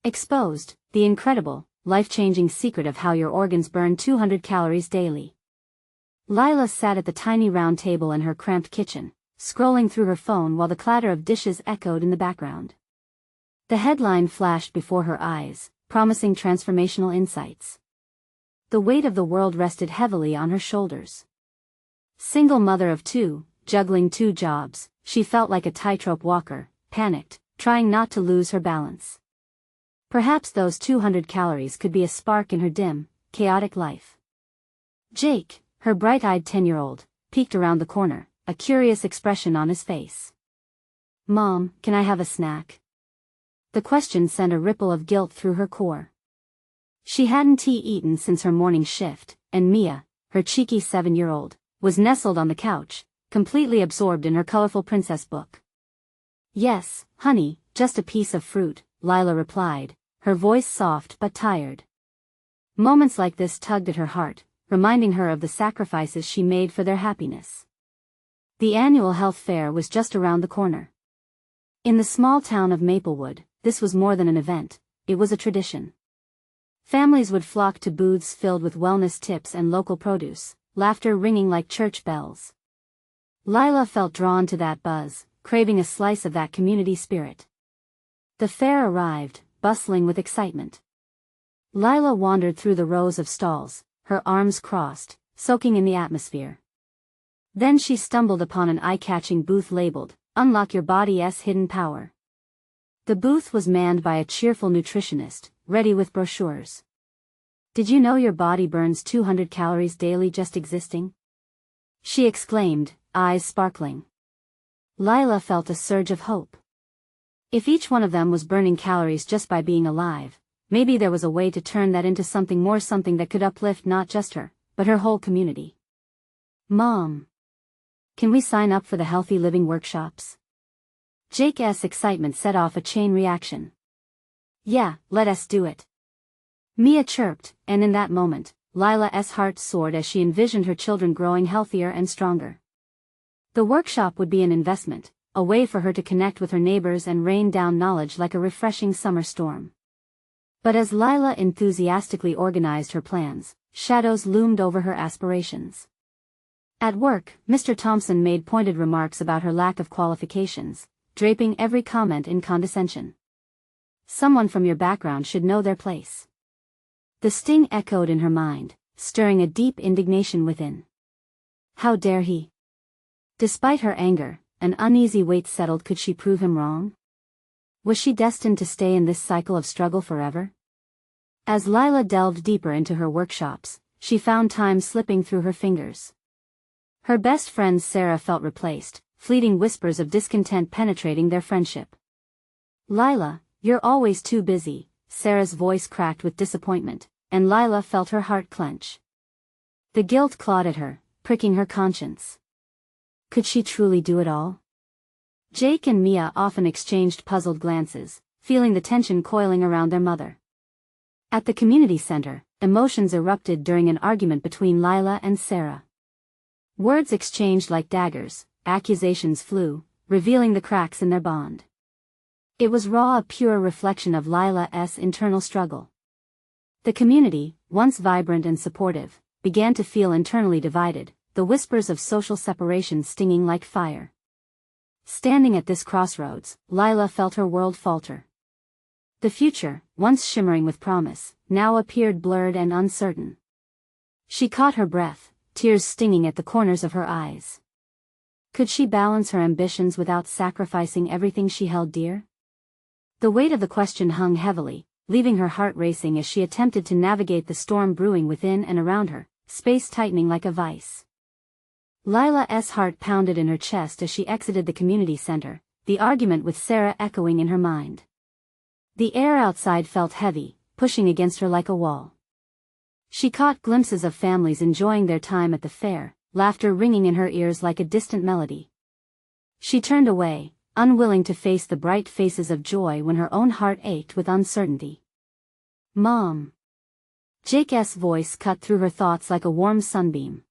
Exposed, the incredible, life-changing secret of how your organs burn 200 calories daily. Lila sat at the tiny round table in her cramped kitchen, scrolling through her phone while the clatter of dishes echoed in the background. The headline flashed before her eyes, promising transformational insights. The weight of the world rested heavily on her shoulders. Single mother of two, juggling two jobs, she felt like a tightrope walker, panicked, trying not to lose her balance. Perhaps those 200 calories could be a spark in her dim, chaotic life. Jake, her bright-eyed 10-year-old, peeked around the corner, a curious expression on his face. "Mom, can I have a snack?" The question sent a ripple of guilt through her core. She hadn't eaten since her morning shift, and Mia, her cheeky 7-year-old, was nestled on the couch, completely absorbed in her colorful princess book. "Yes, honey, just a piece of fruit," Lila replied, her voice soft but tired. Moments like this tugged at her heart, reminding her of the sacrifices she made for their happiness. The annual health fair was just around the corner. In the small town of Maplewood, this was more than an event, it was a tradition. Families would flock to booths filled with wellness tips and local produce, laughter ringing like church bells. Lila felt drawn to that buzz, craving a slice of that community spirit. The fair arrived, bustling with excitement. Lila wandered through the rows of stalls, her arms crossed, soaking in the atmosphere. Then she stumbled upon an eye-catching booth labeled, "Unlock Your Body's Hidden Power." The booth was manned by a cheerful nutritionist, ready with brochures. "Did you know your body burns 200 calories daily just existing?" she exclaimed, eyes sparkling. Lila felt a surge of hope. If each one of them was burning calories just by being alive, maybe there was a way to turn that into something more, something that could uplift not just her, but her whole community. "Mom, can we sign up for the healthy living workshops?" Jake's excitement set off a chain reaction. "Yeah, let us do it," Mia chirped, and in that moment, Lila's heart soared as she envisioned her children growing healthier and stronger. The workshop would be an investment, a way for her to connect with her neighbors and rain down knowledge like a refreshing summer storm. But as Lila enthusiastically organized her plans, shadows loomed over her aspirations. At work, Mr. Thompson made pointed remarks about her lack of qualifications, draping every comment in condescension. "Someone from your background should know their place." The sting echoed in her mind, stirring a deep indignation within. How dare he? Despite her anger, an uneasy weight settled. Could she prove him wrong? Was she destined to stay in this cycle of struggle forever? As Lila delved deeper into her workshops, she found time slipping through her fingers. Her best friend Sarah felt replaced, fleeting whispers of discontent penetrating their friendship. "Lila, you're always too busy," Sarah's voice cracked with disappointment, and Lila felt her heart clench. The guilt clawed at her, pricking her conscience. Could she truly do it all? Jake and Mia often exchanged puzzled glances, feeling the tension coiling around their mother. At the community center, emotions erupted during an argument between Lila and Sarah. Words exchanged like daggers, accusations flew, revealing the cracks in their bond. It was raw, a pure reflection of Lila's internal struggle. The community, once vibrant and supportive, began to feel internally divided, the whispers of social separation stinging like fire. Standing at this crossroads, Lila felt her world falter. The future, once shimmering with promise, now appeared blurred and uncertain. She caught her breath, tears stinging at the corners of her eyes. Could she balance her ambitions without sacrificing everything she held dear? The weight of the question hung heavily, leaving her heart racing as she attempted to navigate the storm brewing within and around her, space tightening like a vice. Lila's heart pounded in her chest as she exited the community center, the argument with Sarah echoing in her mind. The air outside felt heavy, pushing against her like a wall. She caught glimpses of families enjoying their time at the fair, laughter ringing in her ears like a distant melody. She turned away, unwilling to face the bright faces of joy when her own heart ached with uncertainty. "Mom." Jake's voice cut through her thoughts like a warm sunbeam.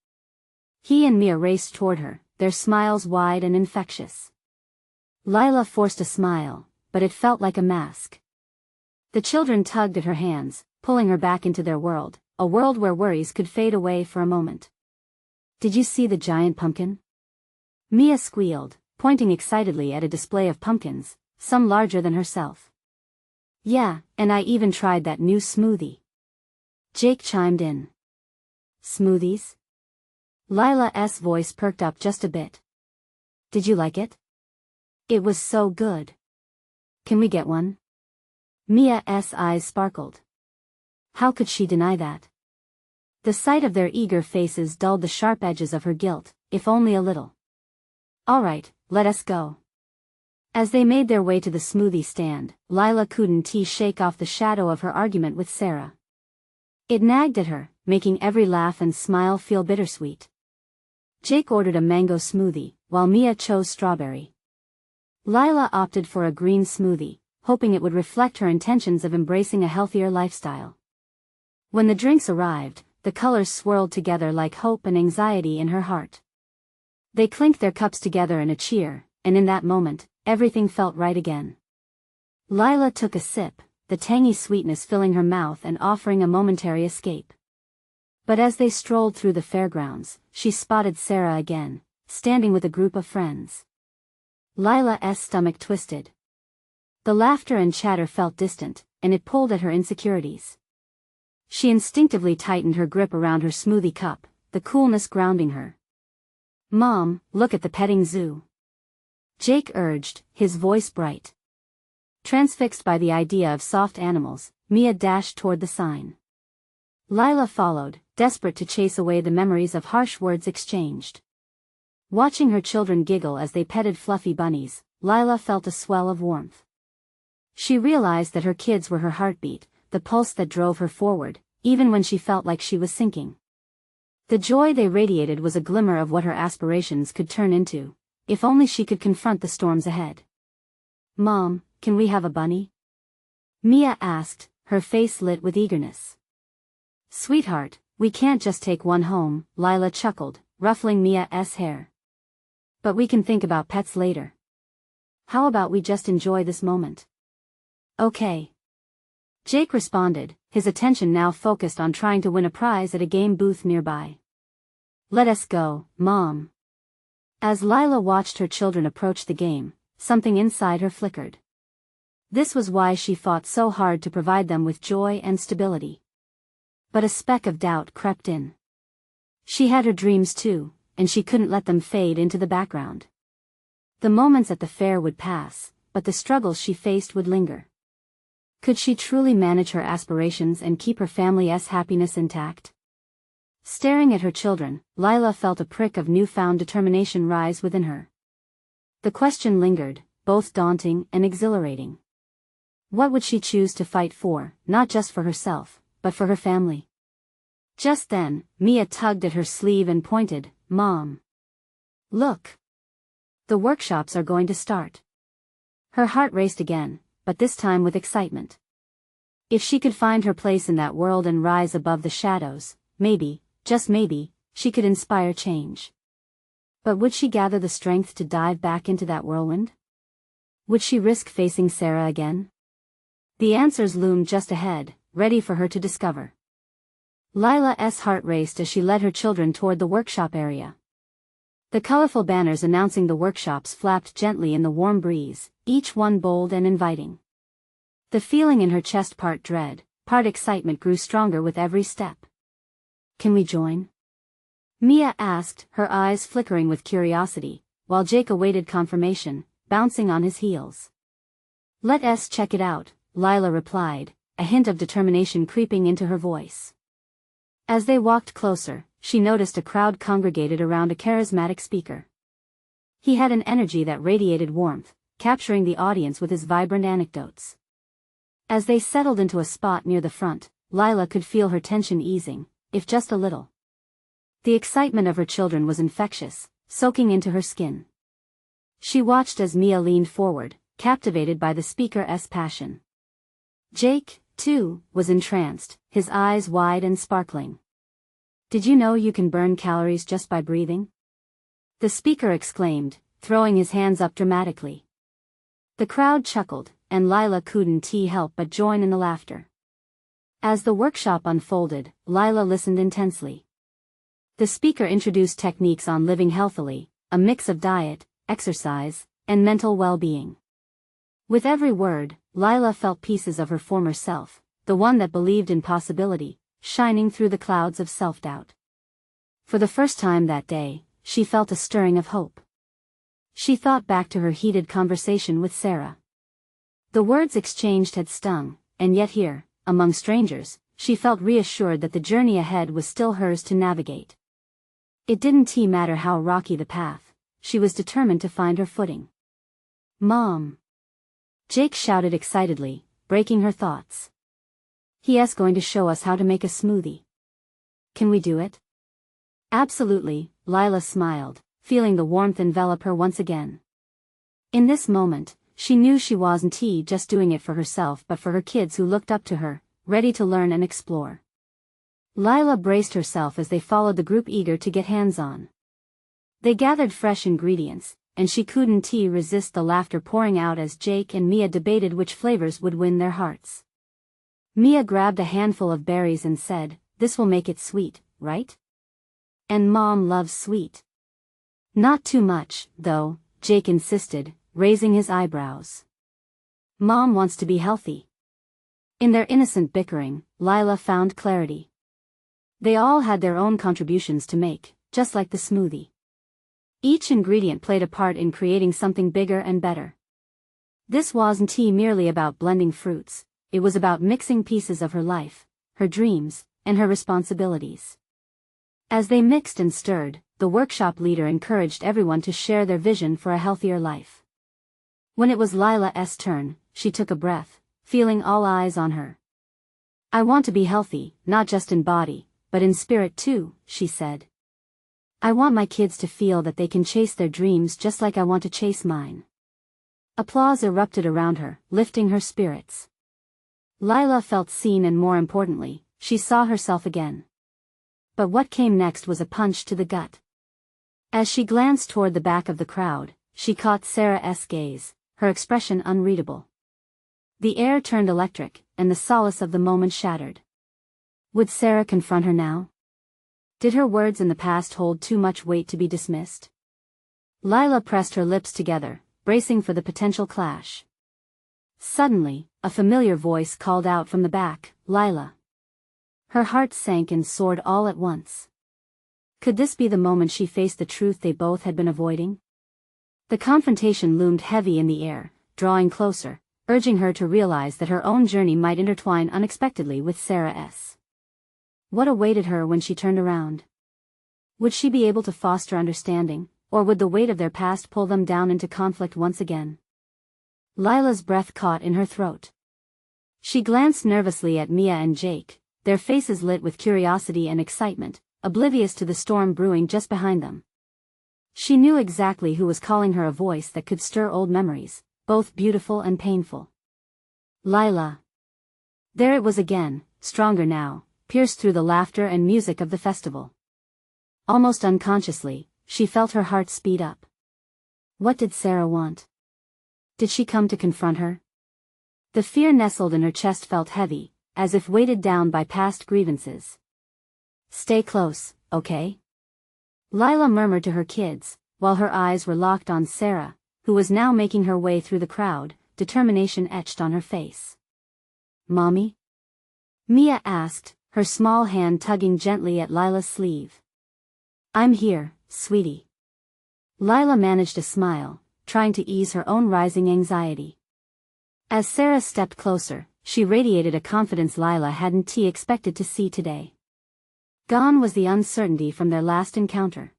He and Mia raced toward her, their smiles wide and infectious. Lila forced a smile, but it felt like a mask. The children tugged at her hands, pulling her back into their world, a world where worries could fade away for a moment. Did you see the giant pumpkin? Mia squealed, pointing excitedly at a display of pumpkins, some larger than herself. Yeah, and I even tried that new smoothie. Jake chimed in. Smoothies? Lila's voice perked up just a bit. Did you like it? It was so good. Can we get one? Mia's eyes sparkled. How could she deny that? The sight of their eager faces dulled the sharp edges of her guilt, if only a little. All right, let us go. As they made their way to the smoothie stand, Lila couldn't shake off the shadow of her argument with Sarah. It nagged at her, making every laugh and smile feel bittersweet. Jake ordered a mango smoothie, while Mia chose strawberry. Lila opted for a green smoothie, hoping it would reflect her intentions of embracing a healthier lifestyle. When the drinks arrived, the colors swirled together like hope and anxiety in her heart. They clinked their cups together in a cheer, and in that moment, everything felt right again. Lila took a sip, the tangy sweetness filling her mouth and offering a momentary escape. But as they strolled through the fairgrounds, she spotted Sarah again, standing with a group of friends. Lila's stomach twisted. The laughter and chatter felt distant, and it pulled at her insecurities. She instinctively tightened her grip around her smoothie cup, the coolness grounding her. Mom, look at the petting zoo. Jake urged, his voice bright. Transfixed by the idea of soft animals, Mia dashed toward the sign. Lila followed, desperate to chase away the memories of harsh words exchanged. Watching her children giggle as they petted fluffy bunnies, Lila felt a swell of warmth. She realized that her kids were her heartbeat, the pulse that drove her forward, even when she felt like she was sinking. The joy they radiated was a glimmer of what her aspirations could turn into, if only she could confront the storms ahead. Mom, can we have a bunny? Mia asked, her face lit with eagerness. Sweetheart, we can't just take one home, Lila chuckled, ruffling Mia's hair. But we can think about pets later. How about we just enjoy this moment? Okay. Jake responded, his attention now focused on trying to win a prize at a game booth nearby. Let us go, Mom. As Lila watched her children approach the game, something inside her flickered. This was why she fought so hard to provide them with joy and stability. But a speck of doubt crept in. She had her dreams too, and she couldn't let them fade into the background. The moments at the fair would pass, but the struggles she faced would linger. Could she truly manage her aspirations and keep her family's happiness intact? Staring at her children, Lila felt a prick of newfound determination rise within her. The question lingered, both daunting and exhilarating. What would she choose to fight for, not just for herself, but for her family? Just then, Mia tugged at her sleeve and pointed, Mom. Look. The workshops are going to start. Her heart raced again, but this time with excitement. If she could find her place in that world and rise above the shadows, maybe, just maybe, she could inspire change. But would she gather the strength to dive back into that whirlwind? Would she risk facing Sarah again? The answers loomed just ahead, ready for her to discover. Lila's heart raced as she led her children toward the workshop area. The colorful banners announcing the workshops flapped gently in the warm breeze, each one bold and inviting. The feeling in her chest, part dread, part excitement, grew stronger with every step. Can we join? Mia asked, her eyes flickering with curiosity, while Jake awaited confirmation, bouncing on his heels. Let's check it out, Lila replied, a hint of determination creeping into her voice. As they walked closer, she noticed a crowd congregated around a charismatic speaker. He had an energy that radiated warmth, capturing the audience with his vibrant anecdotes. As they settled into a spot near the front, Lila could feel her tension easing, if just a little. The excitement of her children was infectious, soaking into her skin. She watched as Mia leaned forward, captivated by the speaker's passion. Jake, too, was entranced, his eyes wide and sparkling. Did you know you can burn calories just by breathing? The speaker exclaimed, throwing his hands up dramatically. The crowd chuckled, and Lila couldn't help but join in the laughter. As the workshop unfolded, Lila listened intensely. The speaker introduced techniques on living healthily, a mix of diet, exercise, and mental well-being. With every word, Lila felt pieces of her former self, the one that believed in possibility, shining through the clouds of self-doubt. For the first time that day, she felt a stirring of hope. She thought back to her heated conversation with Sarah. The words exchanged had stung, and yet here, among strangers, she felt reassured that the journey ahead was still hers to navigate. It didn't matter how rocky the path, she was determined to find her footing. "Mom!" Jake shouted excitedly, breaking her thoughts. "He's going to show us how to make a smoothie. Can we do it?" "Absolutely," Lila smiled, feeling the warmth envelop her once again. In this moment, she knew she wasn't just doing it for herself but for her kids who looked up to her, ready to learn and explore. Lila braced herself as they followed the group eager to get hands-on. They gathered fresh ingredients, and she couldn't resist the laughter pouring out as Jake and Mia debated which flavors would win their hearts. Mia grabbed a handful of berries and said, "This will make it sweet, right?" "And Mom loves sweet." "Not too much, though," Jake insisted, raising his eyebrows. "Mom wants to be healthy." In their innocent bickering, Lila found clarity. They all had their own contributions to make, just like the smoothie. Each ingredient played a part in creating something bigger and better. This wasn't merely about blending fruits, it was about mixing pieces of her life, her dreams, and her responsibilities. As they mixed and stirred, the workshop leader encouraged everyone to share their vision for a healthier life. When it was Lila's turn, she took a breath, feeling all eyes on her. "I want to be healthy, not just in body, but in spirit too," she said. "I want my kids to feel that they can chase their dreams just like I want to chase mine." Applause erupted around her, lifting her spirits. Lila felt seen and more importantly, she saw herself again. But what came next was a punch to the gut. As she glanced toward the back of the crowd, she caught Sarah's gaze, her expression unreadable. The air turned electric, and the solace of the moment shattered. Would Sarah confront her now? Did her words in the past hold too much weight to be dismissed? Lila pressed her lips together, bracing for the potential clash. Suddenly, a familiar voice called out from the back, "Lila." Her heart sank and soared all at once. Could this be the moment she faced the truth they both had been avoiding? The confrontation loomed heavy in the air, drawing closer, urging her to realize that her own journey might intertwine unexpectedly with Sarah's. What awaited her when she turned around? Would she be able to foster understanding, or would the weight of their past pull them down into conflict once again? Lila's breath caught in her throat. She glanced nervously at Mia and Jake, their faces lit with curiosity and excitement, oblivious to the storm brewing just behind them. She knew exactly who was calling her, a voice that could stir old memories, both beautiful and painful. "Lila." There it was again, stronger now, pierced through the laughter and music of the festival. Almost unconsciously, she felt her heart speed up. What did Sarah want? Did she come to confront her? The fear nestled in her chest felt heavy, as if weighted down by past grievances. "Stay close, okay?" Lila murmured to her kids, while her eyes were locked on Sarah, who was now making her way through the crowd, determination etched on her face. "Mommy?" Mia asked, her small hand tugging gently at Lila's sleeve. "I'm here, sweetie." Lila managed a smile, trying to ease her own rising anxiety. As Sarah stepped closer, she radiated a confidence Lila hadn't expected to see today. Gone was the uncertainty from their last encounter.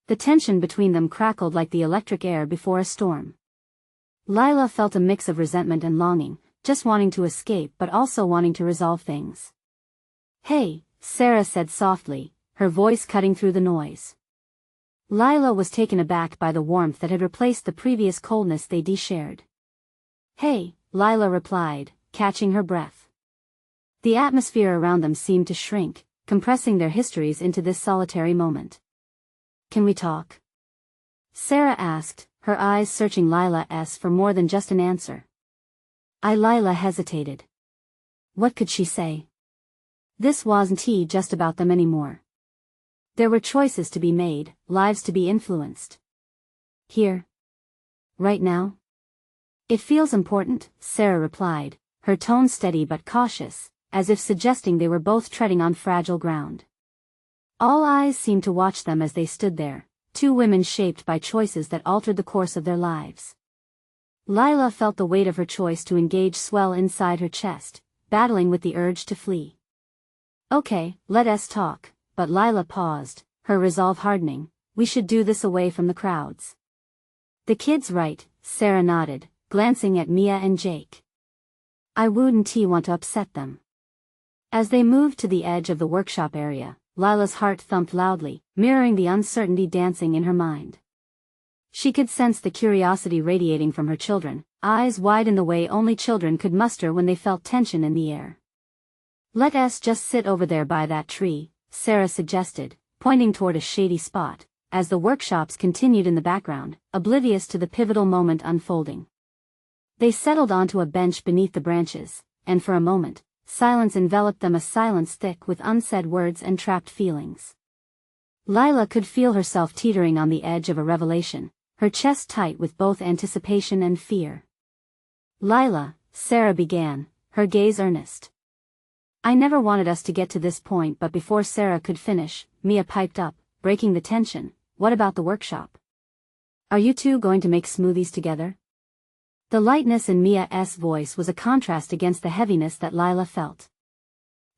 The tension between them crackled like the electric air before a storm. Lila felt a mix of resentment and longing, just wanting to escape but also wanting to resolve things. "Hey," Sarah said softly, her voice cutting through the noise. Lila was taken aback by the warmth that had replaced the previous coldness they'd shared. "Hey," Lila replied, catching her breath. The atmosphere around them seemed to shrink, compressing their histories into this solitary moment. "Can we talk?" Sarah asked, her eyes searching Lila's for more than just an answer. Lila hesitated. What could she say? This wasn't just about them anymore. There were choices to be made, lives to be influenced. Here. Right now? It feels important, Sarah replied, her tone steady but cautious, as if suggesting they were both treading on fragile ground. All eyes seemed to watch them as they stood there, two women shaped by choices that altered the course of their lives. Lila felt the weight of her choice to engage swell inside her chest, battling with the urge to flee. Okay, let us talk, but Lila paused, her resolve hardening. We should do this away from the crowds. The kid's right, Sarah nodded, glancing at Mia and Jake. I wouldn't want to upset them. As they moved to the edge of the workshop area, Lila's heart thumped loudly, mirroring the uncertainty dancing in her mind. She could sense the curiosity radiating from her children, eyes wide in the way only children could muster when they felt tension in the air. Let us just sit over there by that tree, Sarah suggested, pointing toward a shady spot, as the workshops continued in the background, oblivious to the pivotal moment unfolding. They settled onto a bench beneath the branches, and for a moment, silence enveloped them, a silence thick with unsaid words and trapped feelings. Lila could feel herself teetering on the edge of a revelation, her chest tight with both anticipation and fear. Lila, Sarah began, her gaze earnest. I never wanted us to get to this point, but before Sarah could finish, Mia piped up, breaking the tension. What about the workshop? Are you two going to make smoothies together? The lightness in Mia's voice was a contrast against the heaviness that Lila felt.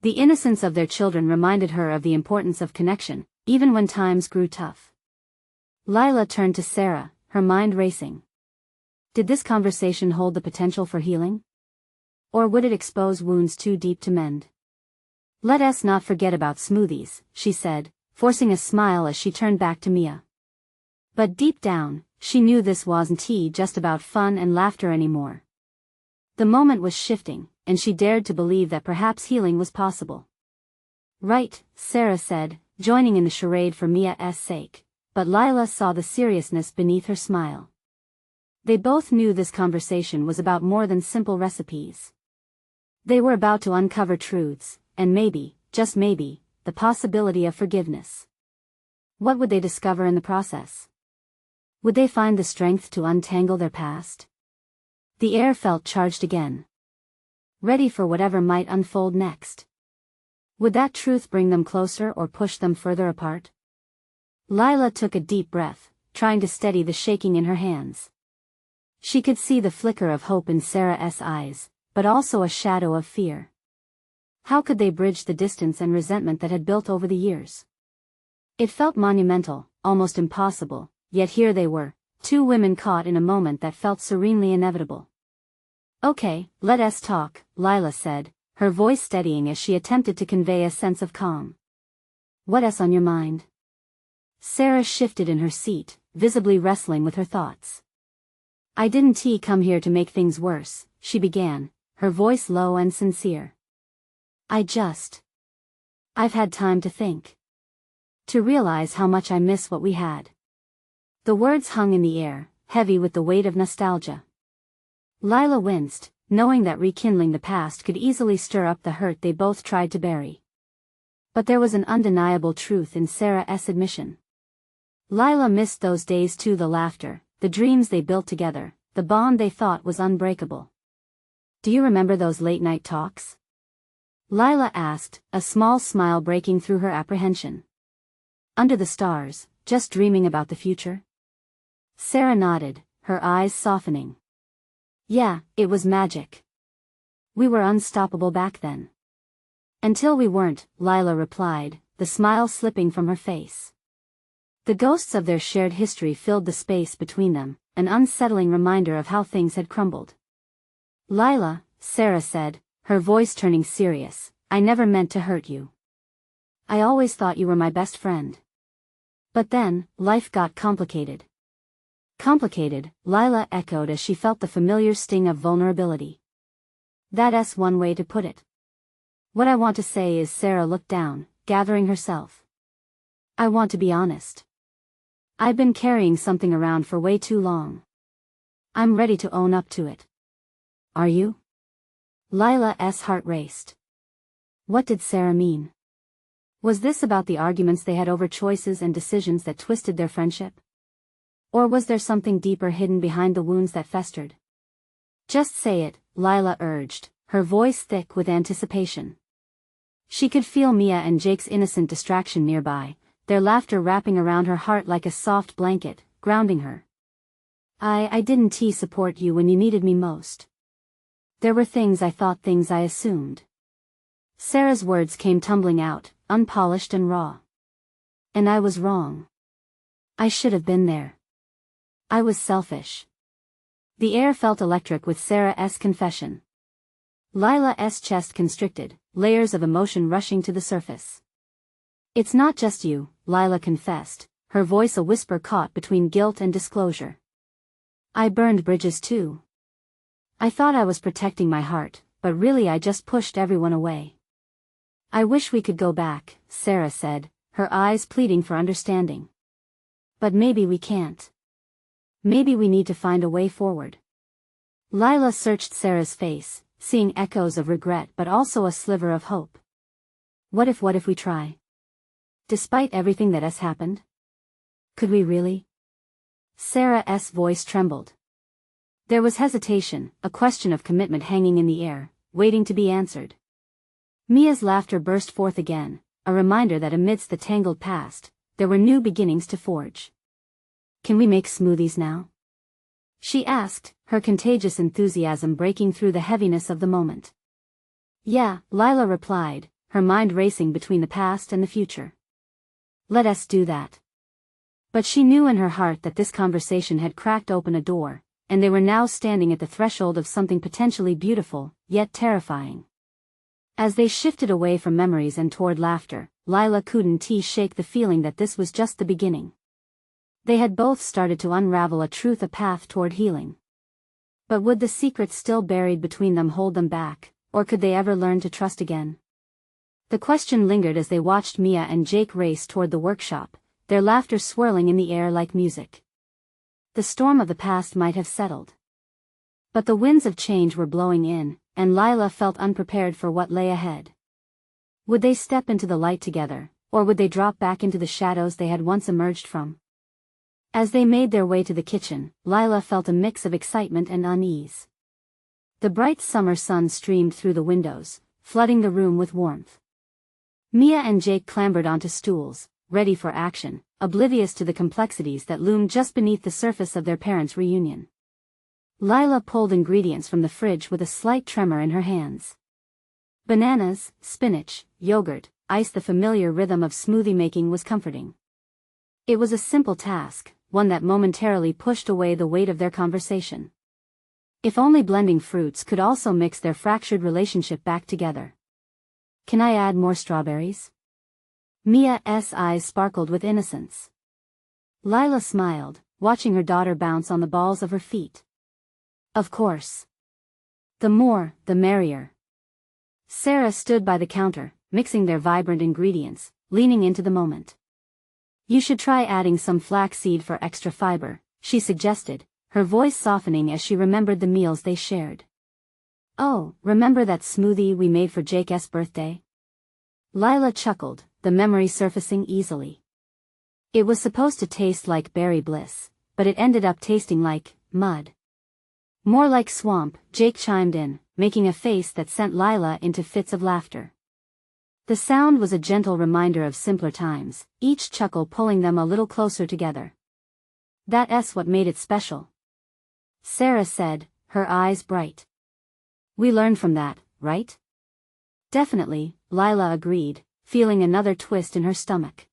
The innocence of their children reminded her of the importance of connection, even when times grew tough. Lila turned to Sarah, her mind racing. Did this conversation hold the potential for healing? Or would it expose wounds too deep to mend? Let us not forget about smoothies, she said, forcing a smile as she turned back to Mia. But deep down, she knew this wasn't just about fun and laughter anymore. The moment was shifting, and she dared to believe that perhaps healing was possible. Right, Sarah said, joining in the charade for Mia's sake, but Lila saw the seriousness beneath her smile. They both knew this conversation was about more than simple recipes. They were about to uncover truths, and maybe, just maybe, the possibility of forgiveness. What would they discover in the process? Would they find the strength to untangle their past? The air felt charged again. Ready for whatever might unfold next. Would that truth bring them closer or push them further apart? Lila took a deep breath, trying to steady the shaking in her hands. She could see the flicker of hope in Sarah's eyes, but also a shadow of fear. How could they bridge the distance and resentment that had built over the years? It felt monumental, almost impossible, yet here they were, two women caught in a moment that felt serenely inevitable. Okay, let us talk, Lila said, her voice steadying as she attempted to convey a sense of calm. What's on your mind? Sarah shifted in her seat, visibly wrestling with her thoughts. I didn't come here to make things worse, she began, her voice low and sincere. I've had time to think. To realize how much I miss what we had. The words hung in the air, heavy with the weight of nostalgia. Lila winced, knowing that rekindling the past could easily stir up the hurt they both tried to bury. But there was an undeniable truth in Sarah's admission. Lila missed those days too, the laughter, the dreams they built together, the bond they thought was unbreakable. Do you remember those late-night talks? Lila asked, a small smile breaking through her apprehension. Under the stars, just dreaming about the future? Sarah nodded, her eyes softening. Yeah, it was magic. We were unstoppable back then. Until we weren't, Lila replied, the smile slipping from her face. The ghosts of their shared history filled the space between them, an unsettling reminder of how things had crumbled. Lila, Sarah said, her voice turning serious, I never meant to hurt you. I always thought you were my best friend. But then, life got complicated. Complicated, Lila echoed as she felt the familiar sting of vulnerability. That's one way to put it. What I want to say is, Sarah looked down, gathering herself. I want to be honest. I've been carrying something around for way too long. I'm ready to own up to it. Are you? Lila's heart raced. What did Sarah mean? Was this about the arguments they had over choices and decisions that twisted their friendship? Or was there something deeper hidden behind the wounds that festered? Just say it, Lila urged, her voice thick with anticipation. She could feel Mia and Jake's innocent distraction nearby, their laughter wrapping around her heart like a soft blanket, grounding her. I didn't support you when you needed me most. There were things I thought, things I assumed. Sarah's words came tumbling out, unpolished and raw. And I was wrong. I should have been there. I was selfish. The air felt electric with Sarah's confession. Lila's chest constricted, layers of emotion rushing to the surface. It's not just you, Lila confessed, her voice a whisper caught between guilt and disclosure. I burned bridges too. I thought I was protecting my heart, but really I just pushed everyone away. I wish we could go back, Sarah said, her eyes pleading for understanding. But maybe we can't. Maybe we need to find a way forward. Lila searched Sarah's face, seeing echoes of regret but also a sliver of hope. What if we try? Despite everything that has happened? Could we really? Sarah's voice trembled. There was hesitation, a question of commitment hanging in the air, waiting to be answered. Mia's laughter burst forth again, a reminder that amidst the tangled past, there were new beginnings to forge. Can we make smoothies now? She asked, her contagious enthusiasm breaking through the heaviness of the moment. Yeah, Lila replied, her mind racing between the past and the future. Let us do that. But she knew in her heart that this conversation had cracked open a door, and they were now standing at the threshold of something potentially beautiful, yet terrifying. As they shifted away from memories and toward laughter, Lila couldn't shake the feeling that this was just the beginning. They had both started to unravel a truth, a path toward healing. But would the secret still buried between them hold them back, or could they ever learn to trust again? The question lingered as they watched Mia and Jake race toward the workshop, their laughter swirling in the air like music. The storm of the past might have settled. But the winds of change were blowing in, and Lila felt unprepared for what lay ahead. Would they step into the light together, or would they drop back into the shadows they had once emerged from? As they made their way to the kitchen, Lila felt a mix of excitement and unease. The bright summer sun streamed through the windows, flooding the room with warmth. Mia and Jake clambered onto stools, ready for action, oblivious to the complexities that loomed just beneath the surface of their parents' reunion. Lila pulled ingredients from the fridge with a slight tremor in her hands. Bananas, spinach, yogurt, ice. The familiar rhythm of smoothie making was comforting. It was a simple task, one that momentarily pushed away the weight of their conversation. If only blending fruits could also mix their fractured relationship back together. Can I add more strawberries? Mia's eyes sparkled with innocence. Lila smiled, watching her daughter bounce on the balls of her feet. Of course. The more, the merrier. Sarah stood by the counter, mixing their vibrant ingredients, leaning into the moment. You should try adding some flaxseed for extra fiber, she suggested, her voice softening as she remembered the meals they shared. Oh, remember that smoothie we made for Jake's birthday? Lila chuckled, the memory surfacing easily. It was supposed to taste like berry bliss, but it ended up tasting like mud. More like swamp, Jake chimed in, making a face that sent Lila into fits of laughter. The sound was a gentle reminder of simpler times, each chuckle pulling them a little closer together. That's what made it special. Sarah said, her eyes bright. We learned from that, right? Definitely, Lila agreed, feeling another twist in her stomach.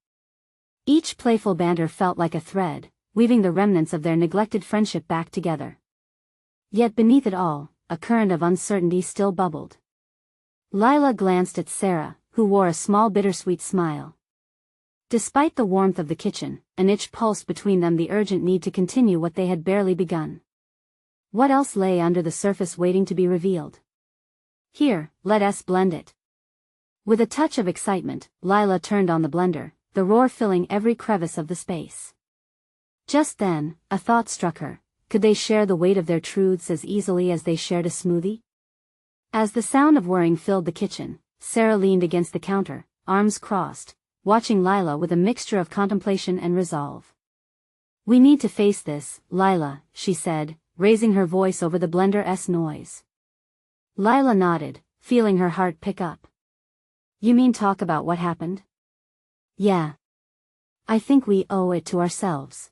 Each playful banter felt like a thread, weaving the remnants of their neglected friendship back together. Yet beneath it all, a current of uncertainty still bubbled. Lila glanced at Sarah, who wore a small bittersweet smile. Despite the warmth of the kitchen, an itch pulsed between them, the urgent need to continue what they had barely begun. What else lay under the surface waiting to be revealed? Here, let us blend it. With a touch of excitement, Lila turned on the blender, the roar filling every crevice of the space. Just then, a thought struck her. Could they share the weight of their truths as easily as they shared a smoothie? As the sound of whirring filled the kitchen, Sarah leaned against the counter, arms crossed, watching Lila with a mixture of contemplation and resolve. "We need to face this, Lila," she said, raising her voice over the blender's noise. Lila nodded, feeling her heart pick up. "You mean talk about what happened?" "Yeah. I think we owe it to ourselves."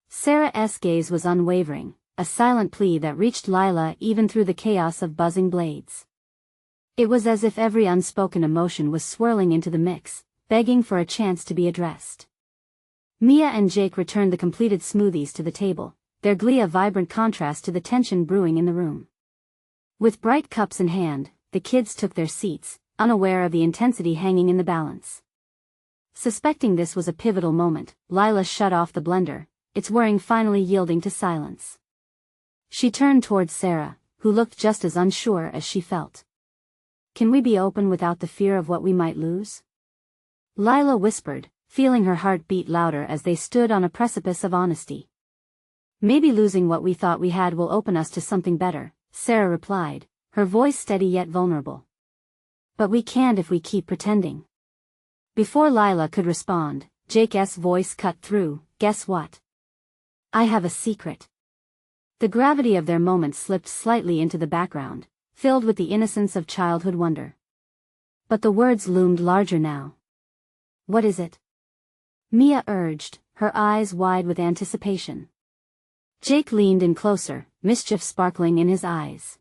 Sarah's gaze was unwavering, a silent plea that reached Lila even through the chaos of buzzing blades. It was as if every unspoken emotion was swirling into the mix, begging for a chance to be addressed. Mia and Jake returned the completed smoothies to the table, their glee a vibrant contrast to the tension brewing in the room. With bright cups in hand, the kids took their seats, unaware of the intensity hanging in the balance. Suspecting this was a pivotal moment, Lila shut off the blender, its whirring finally yielding to silence. She turned towards Sarah, who looked just as unsure as she felt. "Can we be open without the fear of what we might lose?" Lila whispered, feeling her heart beat louder as they stood on a precipice of honesty. "Maybe losing what we thought we had will open us to something better," Sarah replied, her voice steady yet vulnerable. "But we can't if we keep pretending." Before Lila could respond, Jake's voice cut through. "Guess what? I have a secret." The gravity of their moment slipped slightly into the background, filled with the innocence of childhood wonder. But the words loomed larger now. "What is it?" Mia urged, her eyes wide with anticipation. Jake leaned in closer, mischief sparkling in his eyes.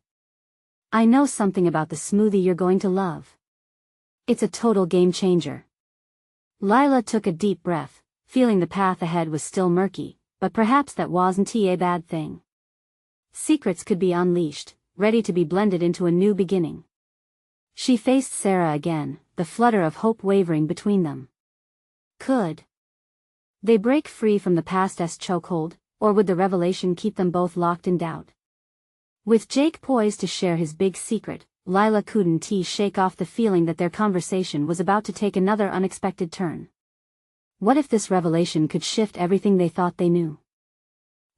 "I know something about the smoothie you're going to love. It's a total game changer." Lila took a deep breath, feeling the path ahead was still murky, but perhaps that wasn't a bad thing. Secrets could be unleashed, ready to be blended into a new beginning. She faced Sarah again, the flutter of hope wavering between them. Could they break free from the past's chokehold, or would the revelation keep them both locked in doubt? With Jake poised to share his big secret, Lila couldn't shake off the feeling that their conversation was about to take another unexpected turn. What if this revelation could shift everything they thought they knew?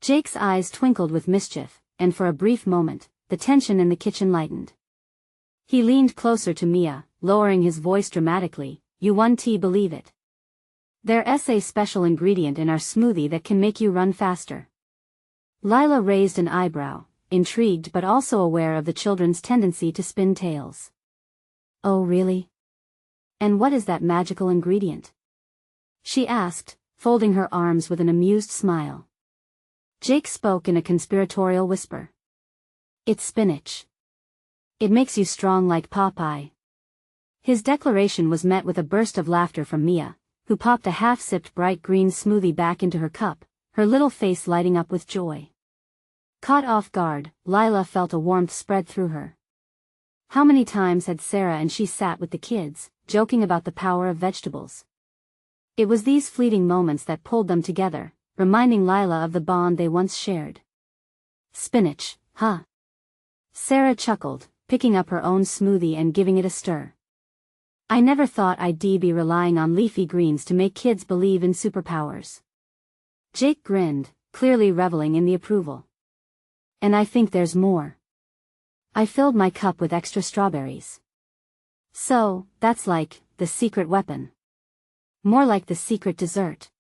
Jake's eyes twinkled with mischief, and for a brief moment, the tension in the kitchen lightened. He leaned closer to Mia, lowering his voice dramatically. "You won't believe it. There's a special ingredient in our smoothie that can make you run faster." Lila raised an eyebrow, intrigued but also aware of the children's tendency to spin tales. "Oh really? And what is that magical ingredient?" she asked, folding her arms with an amused smile. Jake spoke in a conspiratorial whisper. "It's spinach. It makes you strong like Popeye." His declaration was met with a burst of laughter from Mia, who popped a half-sipped bright green smoothie back into her cup, her little face lighting up with joy. Caught off guard, Lila felt a warmth spread through her. How many times had Sarah and she sat with the kids, joking about the power of vegetables? It was these fleeting moments that pulled them together, reminding Lila of the bond they once shared. "Spinach, huh?" Sarah chuckled, picking up her own smoothie and giving it a stir. "I never thought I'd be relying on leafy greens to make kids believe in superpowers." Jake grinned, clearly reveling in the approval. "And I think there's more. I filled my cup with extra strawberries." "So, that's like the secret weapon." "More like the secret dessert."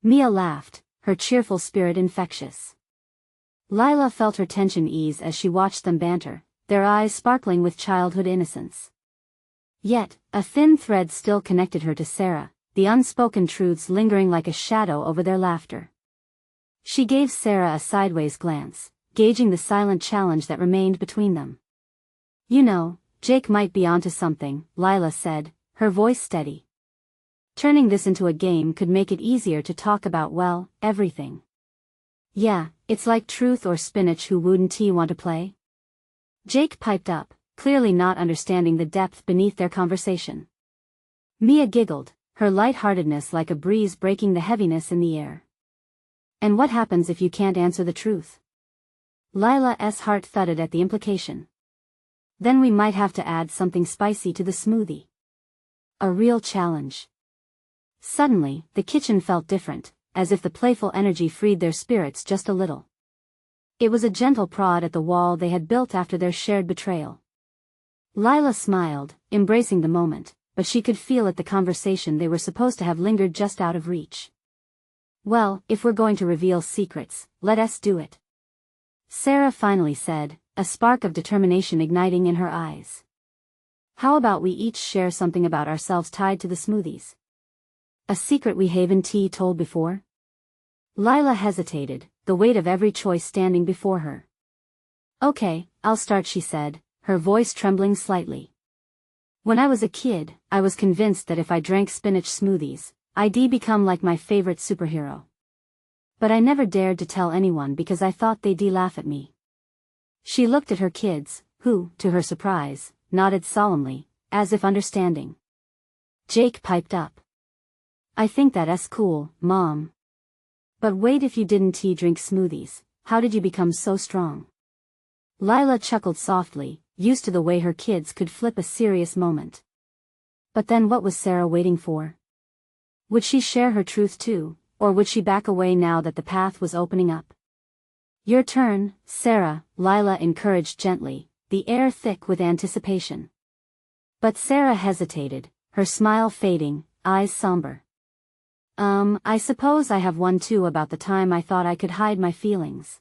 Mia laughed, her cheerful spirit infectious. Lila felt her tension ease as she watched them banter, their eyes sparkling with childhood innocence. Yet, a thin thread still connected her to Sarah, the unspoken truths lingering like a shadow over their laughter. She gave Sarah a sideways glance, gauging the silent challenge that remained between them. "You know, Jake might be onto something," Lila said, her voice steady. "Turning this into a game could make it easier to talk about, well, everything." "Yeah, it's like truth or spinach. Who wouldn't want to play?" Jake piped up, clearly not understanding the depth beneath their conversation. Mia giggled, her light-heartedness like a breeze breaking the heaviness in the air. "And what happens if you can't answer the truth?" Lila's heart thudded at the implication. "Then we might have to add something spicy to the smoothie. A real challenge." Suddenly, the kitchen felt different, as if the playful energy freed their spirits just a little. It was a gentle prod at the wall they had built after their shared betrayal. Lila smiled, embracing the moment, but she could feel at the conversation they were supposed to have lingered just out of reach. Well, if we're going to reveal secrets, let us do it. Sarah finally said, a spark of determination igniting in her eyes. How about we each share something about ourselves tied to the smoothies? A secret we haven't told before? Lila hesitated, the weight of every choice standing before her. Okay, I'll start, she said, her voice trembling slightly. When I was a kid, I was convinced that if I drank spinach smoothies, I'd become like my favorite superhero. But I never dared to tell anyone because I thought they'd laugh at me. She looked at her kids, who, to her surprise, nodded solemnly, as if understanding. Jake piped up. I think that's cool, Mom. But wait, if you didn't drink smoothies, how did you become so strong? Lila chuckled softly, used to the way her kids could flip a serious moment. But then what was Sarah waiting for? Would she share her truth too, or would she back away now that the path was opening up? Your turn, Sarah, Lila encouraged gently, the air thick with anticipation. But Sarah hesitated, her smile fading, eyes somber. I suppose I have one too, about the time I thought I could hide my feelings.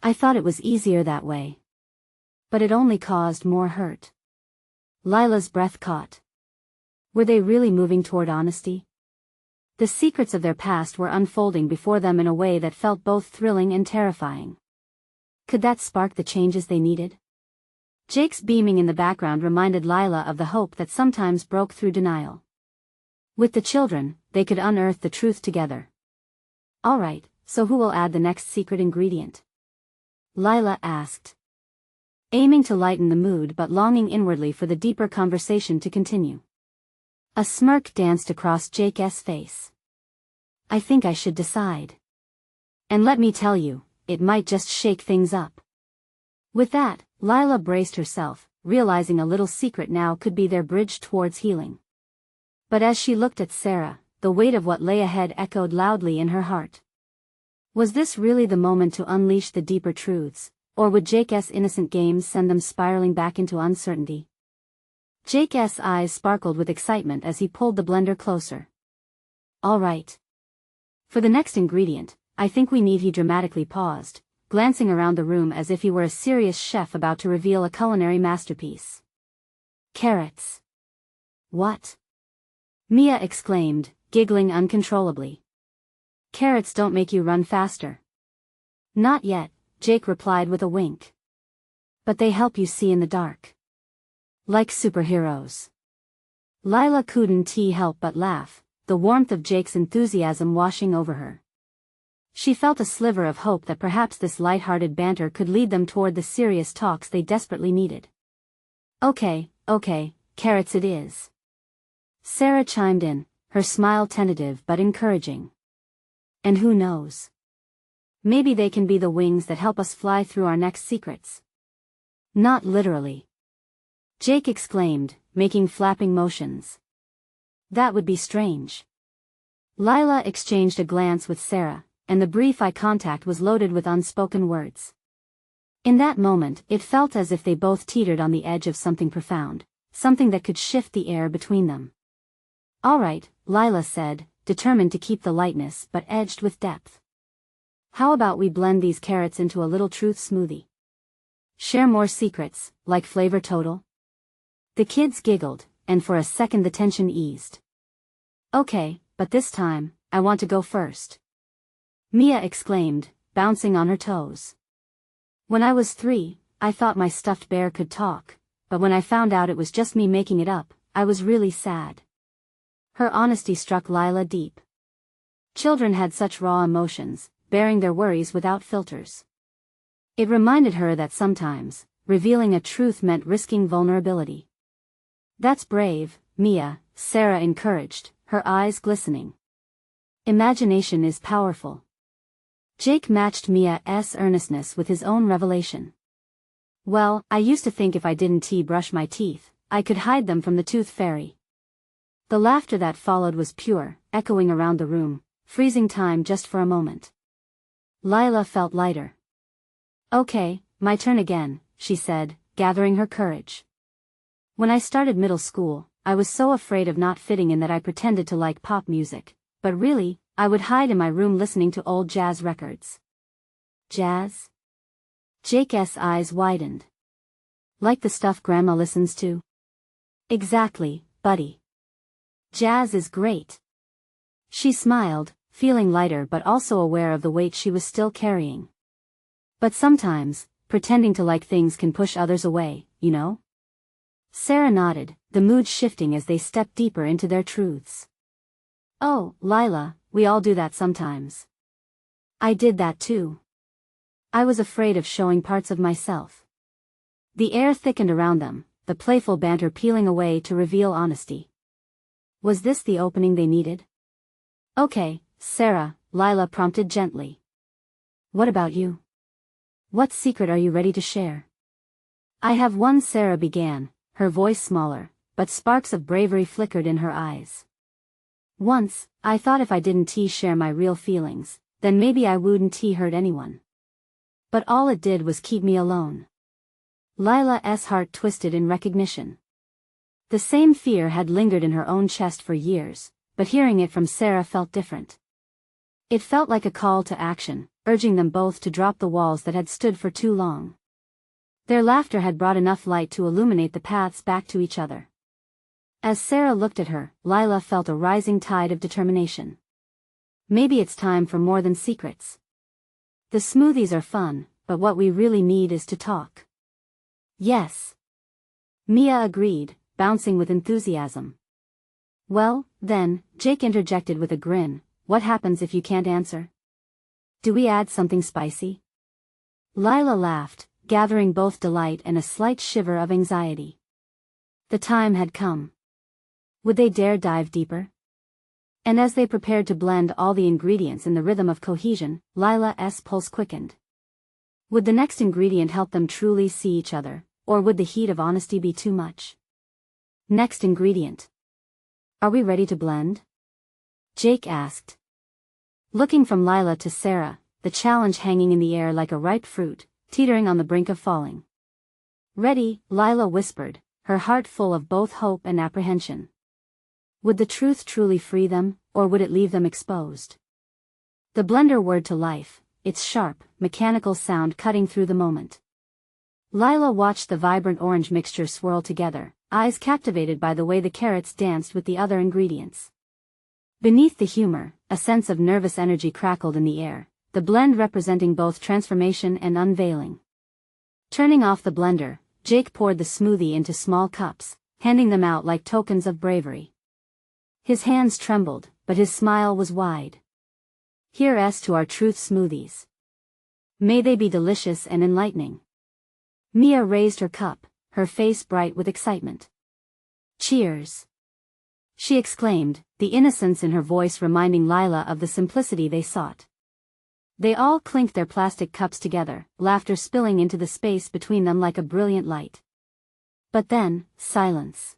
I thought it was easier that way. But it only caused more hurt. Lila's breath caught. Were they really moving toward honesty? The secrets of their past were unfolding before them in a way that felt both thrilling and terrifying. Could that spark the changes they needed? Jake's beaming in the background reminded Lila of the hope that sometimes broke through denial. With the children, they could unearth the truth together. All right, so who will add the next secret ingredient? Lila asked, aiming to lighten the mood but longing inwardly for the deeper conversation to continue. A smirk danced across Jake's face. I think I should decide. And let me tell you, it might just shake things up. With that, Lila braced herself, realizing a little secret now could be their bridge towards healing. But as she looked at Sarah, the weight of what lay ahead echoed loudly in her heart. Was this really the moment to unleash the deeper truths, or would Jake's innocent games send them spiraling back into uncertainty? Jake's eyes sparkled with excitement as he pulled the blender closer. All right. For the next ingredient, I think we need. He dramatically paused, glancing around the room as if he were a serious chef about to reveal a culinary masterpiece. Carrots. What? Mia exclaimed, giggling uncontrollably. Carrots don't make you run faster. Not yet, Jake replied with a wink. But they help you see in the dark. Like superheroes. Lila couldn't help but laugh, the warmth of Jake's enthusiasm washing over her. She felt a sliver of hope that perhaps this light-hearted banter could lead them toward the serious talks they desperately needed. Okay, carrots it is. Sarah chimed in, her smile tentative but encouraging. And who knows? Maybe they can be the wings that help us fly through our next secrets. Not literally. Jake exclaimed, making flapping motions. That would be strange. Lila exchanged a glance with Sarah, and the brief eye contact was loaded with unspoken words. In that moment, it felt as if they both teetered on the edge of something profound, something that could shift the air between them. All right, Lila said, determined to keep the lightness but edged with depth. How about we blend these carrots into a little truth smoothie? Share more secrets, like flavor total? The kids giggled, and for a second the tension eased. Okay, but this time, I want to go first. Mia exclaimed, bouncing on her toes. When I was 3, I thought my stuffed bear could talk, but when I found out it was just me making it up, I was really sad. Her honesty struck Lila deep. Children had such raw emotions, bearing their worries without filters. It reminded her that sometimes, revealing a truth meant risking vulnerability. That's brave, Mia, Sarah encouraged, her eyes glistening. Imagination is powerful. Jake matched Mia's earnestness with his own revelation. Well, I used to think if I didn't brush my teeth, I could hide them from the tooth fairy. The laughter that followed was pure, echoing around the room, freezing time just for a moment. Lila felt lighter. Okay, my turn again, she said, gathering her courage. When I started middle school, I was so afraid of not fitting in that I pretended to like pop music, but really, I would hide in my room listening to old jazz records. Jazz? Jake's eyes widened. Like the stuff Grandma listens to? Exactly, buddy. Jazz is great. She smiled, feeling lighter but also aware of the weight she was still carrying. But sometimes, pretending to like things can push others away, you know? Sarah nodded, the mood shifting as they stepped deeper into their truths. Oh, Lila, we all do that sometimes. I did that too. I was afraid of showing parts of myself. The air thickened around them, the playful banter peeling away to reveal honesty. Was this the opening they needed? Okay, Sarah, Lila prompted gently. What about you? What secret are you ready to share? I have one, Sarah began, her voice smaller, but sparks of bravery flickered in her eyes. Once, I thought if I didn't share my real feelings, then maybe I wouldn't hurt anyone. But all it did was keep me alone. Lila's heart twisted in recognition. The same fear had lingered in her own chest for years, but hearing it from Sarah felt different. It felt like a call to action, urging them both to drop the walls that had stood for too long. Their laughter had brought enough light to illuminate the paths back to each other. As Sarah looked at her, Lila felt a rising tide of determination. Maybe it's time for more than secrets. The smoothies are fun, but what we really need is to talk. Yes. Mia agreed, bouncing with enthusiasm. Well, then, Jake interjected with a grin, what happens if you can't answer? Do we add something spicy? Lila laughed, gathering both delight and a slight shiver of anxiety. The time had come. Would they dare dive deeper? And as they prepared to blend all the ingredients in the rhythm of cohesion, Lila's pulse quickened. Would the next ingredient help them truly see each other, or would the heat of honesty be too much? Next ingredient. Are we ready to blend? Jake asked. Looking from Lila to Sarah, the challenge hanging in the air like a ripe fruit, teetering on the brink of falling. Ready, Lila whispered, her heart full of both hope and apprehension. Would the truth truly free them, or would it leave them exposed? The blender whirred to life, its sharp, mechanical sound cutting through the moment. Lila watched the vibrant orange mixture swirl together, eyes captivated by the way the carrots danced with the other ingredients. Beneath the humor, a sense of nervous energy crackled in the air, the blend representing both transformation and unveiling. Turning off the blender, Jake poured the smoothie into small cups, handing them out like tokens of bravery. His hands trembled, but his smile was wide. Here's to our truth smoothies. May they be delicious and enlightening. Mia raised her cup, her face bright with excitement. Cheers! She exclaimed, the innocence in her voice reminding Lila of the simplicity they sought. They all clinked their plastic cups together, laughter spilling into the space between them like a brilliant light. But then, silence.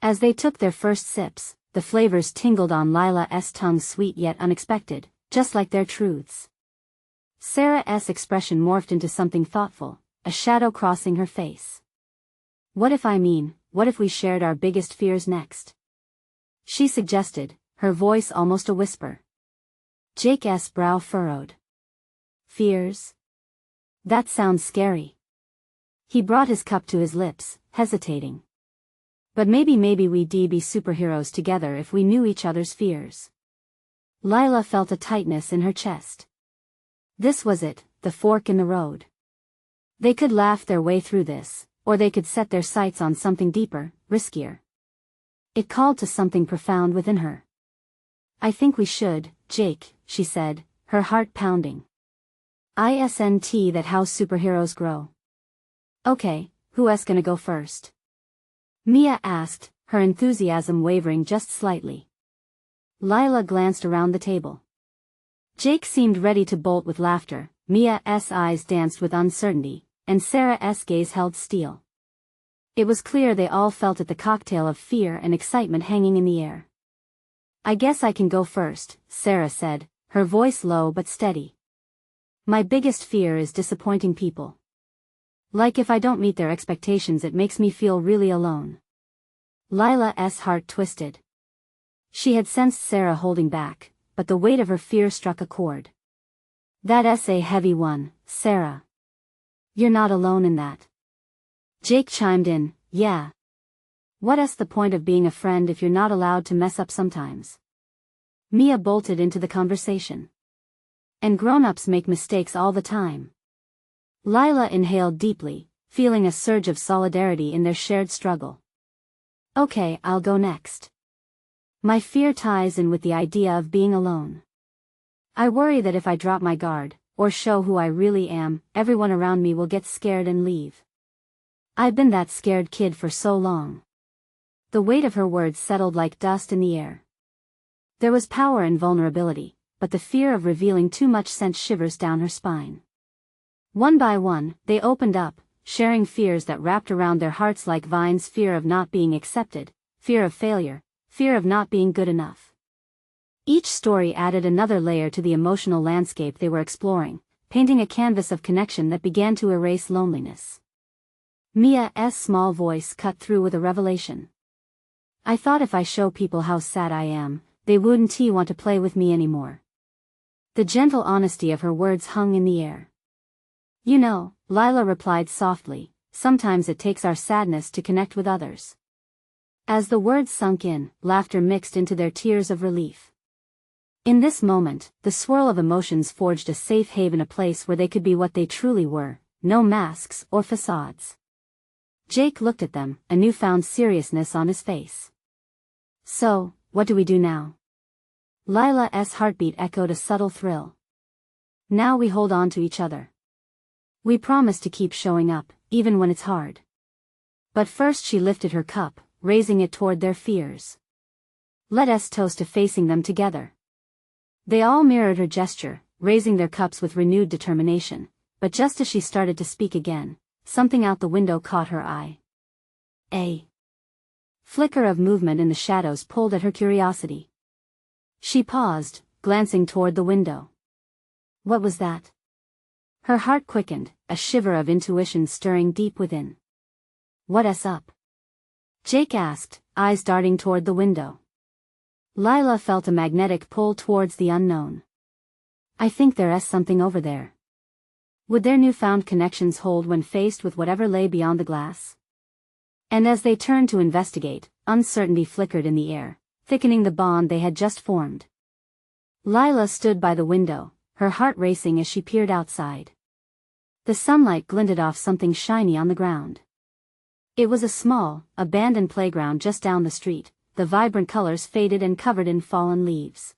As they took their first sips, the flavors tingled on Lila's tongue, sweet yet unexpected, just like their truths. Sarah's expression morphed into something thoughtful, a shadow crossing her face. What if we shared our biggest fears next? She suggested, her voice almost a whisper. Jake's brow furrowed. Fears? That sounds scary. He brought his cup to his lips, hesitating. But maybe we'd be superheroes together if we knew each other's fears. Lila felt a tightness in her chest. This was it, the fork in the road. They could laugh their way through this, or they could set their sights on something deeper, riskier. It called to something profound within her. I think we should, Jake, she said, her heart pounding. Isn't that how superheroes grow? Okay, who's gonna go first? Mia asked, her enthusiasm wavering just slightly. Lila glanced around the table. Jake seemed ready to bolt with laughter, Mia's eyes danced with uncertainty, and Sarah's gaze held steel. It was clear they all felt it, the cocktail of fear and excitement hanging in the air. I guess I can go first, Sarah said, her voice low but steady. My biggest fear is disappointing people. Like if I don't meet their expectations it makes me feel really alone. Lila's heart twisted. She had sensed Sarah holding back, but the weight of her fear struck a chord. That's a heavy one, Sarah. You're not alone in that. Jake chimed in, yeah. What's the point of being a friend if you're not allowed to mess up sometimes? Mia bolted into the conversation. And grown-ups make mistakes all the time. Lila inhaled deeply, feeling a surge of solidarity in their shared struggle. Okay, I'll go next. My fear ties in with the idea of being alone. I worry that if I drop my guard, or show who I really am, everyone around me will get scared and leave. I've been that scared kid for so long. The weight of her words settled like dust in the air. There was power in vulnerability, but the fear of revealing too much sent shivers down her spine. One by one, they opened up, sharing fears that wrapped around their hearts like vines: fear of not being accepted, fear of failure, fear of not being good enough. Each story added another layer to the emotional landscape they were exploring, painting a canvas of connection that began to erase loneliness. Mia's small voice cut through with a revelation. I thought if I show people how sad I am, they wouldn't want to play with me anymore. The gentle honesty of her words hung in the air. You know, Lila replied softly, sometimes it takes our sadness to connect with others. As the words sunk in, laughter mixed into their tears of relief. In this moment, the swirl of emotions forged a safe haven, a place where they could be what they truly were, no masks or facades. Jake looked at them, a newfound seriousness on his face. So, what do we do now? Lila's heartbeat echoed a subtle thrill. Now we hold on to each other. We promise to keep showing up, even when it's hard. But first she lifted her cup, raising it toward their fears. Let us toast to facing them together. They all mirrored her gesture, raising their cups with renewed determination, but just as she started to speak again, something out the window caught her eye. A flicker of movement in the shadows pulled at her curiosity. She paused, glancing toward the window. What was that? Her heart quickened, a shiver of intuition stirring deep within. What's up? Jake asked, eyes darting toward the window. Lila felt a magnetic pull towards the unknown. I think there's something over there. Would their newfound connections hold when faced with whatever lay beyond the glass? And as they turned to investigate, uncertainty flickered in the air, thickening the bond they had just formed. Lila stood by the window, her heart racing as she peered outside. The sunlight glinted off something shiny on the ground. It was a small, abandoned playground just down the street, the vibrant colors faded and covered in fallen leaves.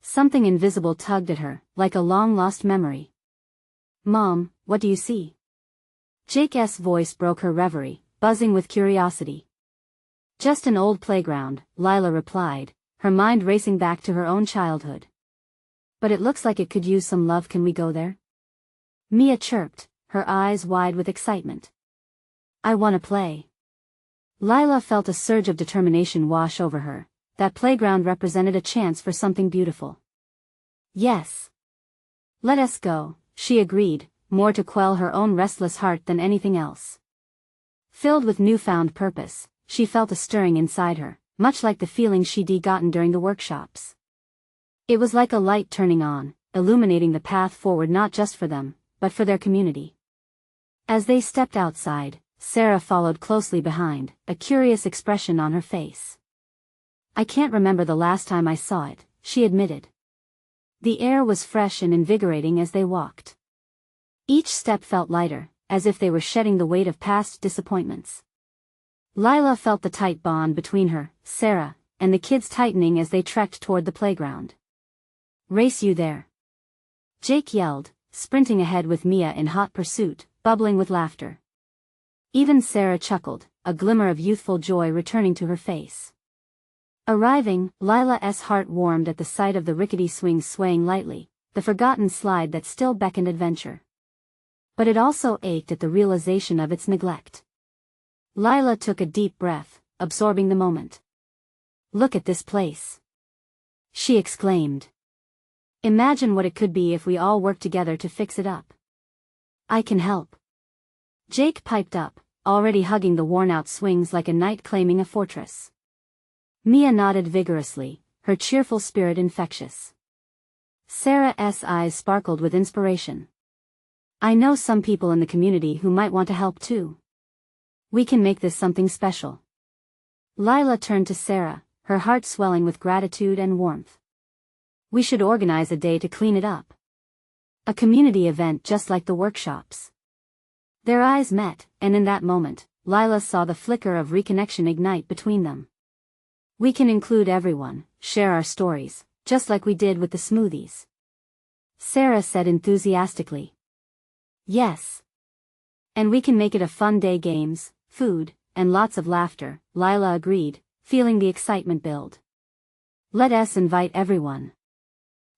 Something invisible tugged at her, like a long-lost memory. Mom, what do you see? Jake's voice broke her reverie, buzzing with curiosity. Just an old playground, Lila replied, her mind racing back to her own childhood. But it looks like it could use some love. Can we go there? Mia chirped, her eyes wide with excitement. I want to play. Lila felt a surge of determination wash over her. That playground represented a chance for something beautiful. Yes. Let us go, she agreed, more to quell her own restless heart than anything else. Filled with newfound purpose, she felt a stirring inside her, much like the feeling she'd gotten during the workshops. It was like a light turning on, illuminating the path forward not just for them, but for their community. As they stepped outside, Sarah followed closely behind, a curious expression on her face. I can't remember the last time I saw it, she admitted. The air was fresh and invigorating as they walked. Each step felt lighter, as if they were shedding the weight of past disappointments. Lila felt the tight bond between her, Sarah, and the kids tightening as they trekked toward the playground. Race you there! Jake yelled, sprinting ahead with Mia in hot pursuit, bubbling with laughter. Even Sarah chuckled, a glimmer of youthful joy returning to her face. Arriving, Lila's heart warmed at the sight of the rickety swings swaying lightly, the forgotten slide that still beckoned adventure. But it also ached at the realization of its neglect. Lila took a deep breath, absorbing the moment. Look at this place! She exclaimed. Imagine what it could be if we all worked together to fix it up. I can help. Jake piped up, already hugging the worn-out swings like a knight claiming a fortress. Mia nodded vigorously, her cheerful spirit infectious. Sarah's eyes sparkled with inspiration. I know some people in the community who might want to help too. We can make this something special. Lila turned to Sarah, her heart swelling with gratitude and warmth. We should organize a day to clean it up. A community event just like the workshops. Their eyes met, and in that moment, Lila saw the flicker of reconnection ignite between them. We can include everyone, share our stories, just like we did with the smoothies. Sarah said enthusiastically. Yes. And we can make it a fun day, games, food, and lots of laughter, Lila agreed, feeling the excitement build. Let us invite everyone.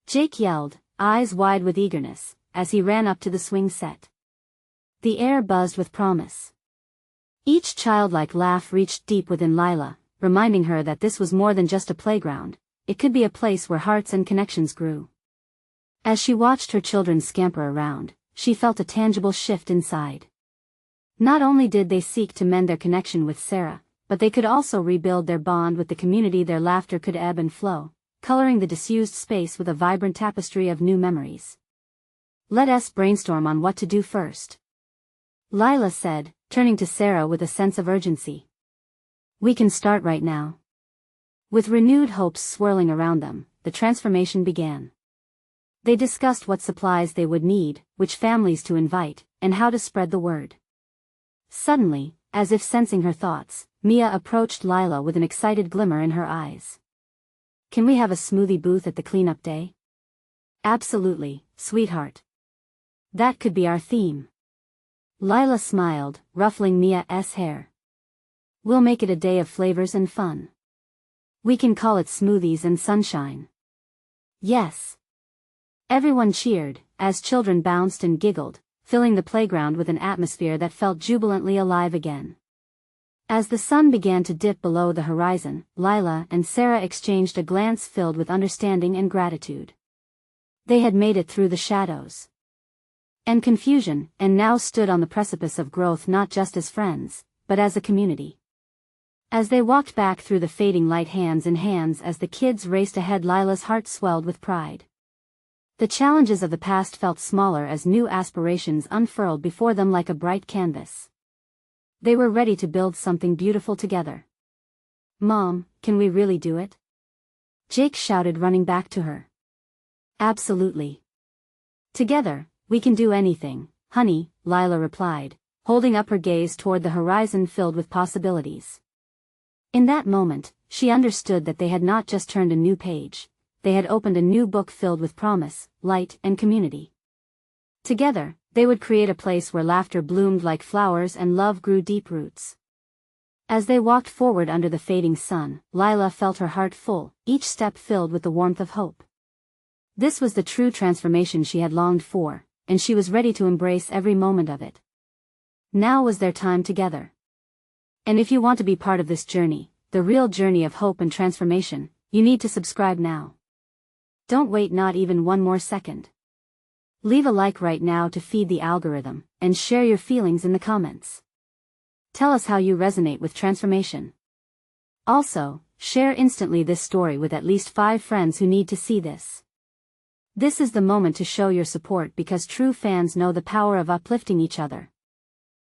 Jake yelled, eyes wide with eagerness, as he ran up to the swing set. The air buzzed with promise. Each childlike laugh reached deep within Lila, reminding her that this was more than just a playground, it could be a place where hearts and connections grew. As she watched her children scamper around, she felt a tangible shift inside. Not only did they seek to mend their connection with Sarah, but they could also rebuild their bond with the community. Their laughter could ebb and flow, coloring the disused space with a vibrant tapestry of new memories. Let us brainstorm on what to do first. Lila said, turning to Sarah with a sense of urgency. We can start right now. With renewed hopes swirling around them, the transformation began. They discussed what supplies they would need, which families to invite, and how to spread the word. Suddenly, as if sensing her thoughts, Mia approached Lila with an excited glimmer in her eyes. Can we have a smoothie booth at the cleanup day? Absolutely, sweetheart. That could be our theme. Lila smiled, ruffling Mia's hair. We'll make it a day of flavors and fun. We can call it Smoothies and Sunshine. Yes. Everyone cheered, as children bounced and giggled, filling the playground with an atmosphere that felt jubilantly alive again. As the sun began to dip below the horizon, Lila and Sarah exchanged a glance filled with understanding and gratitude. They had made it through the shadows and confusion, and now stood on the precipice of growth, not just as friends, but as a community. As they walked back through the fading light, hands in hands as the kids raced ahead, Lila's heart swelled with pride. The challenges of the past felt smaller as new aspirations unfurled before them like a bright canvas. They were ready to build something beautiful together. Mom, can we really do it? Jake shouted, running back to her. Absolutely. Together, we can do anything, honey, Lila replied, holding up her gaze toward the horizon filled with possibilities. In that moment, she understood that they had not just turned a new page, they had opened a new book filled with promise, light, and community. Together, they would create a place where laughter bloomed like flowers and love grew deep roots. As they walked forward under the fading sun, Lila felt her heart full, each step filled with the warmth of hope. This was the true transformation she had longed for, and she was ready to embrace every moment of it. Now was their time together. And if you want to be part of this journey, the real journey of hope and transformation, you need to subscribe now. Don't wait not even one more second. Leave a like right now to feed the algorithm, and share your feelings in the comments. Tell us how you resonate with transformation. Also, share instantly this story with at least 5 friends who need to see this. This is the moment to show your support, because true fans know the power of uplifting each other.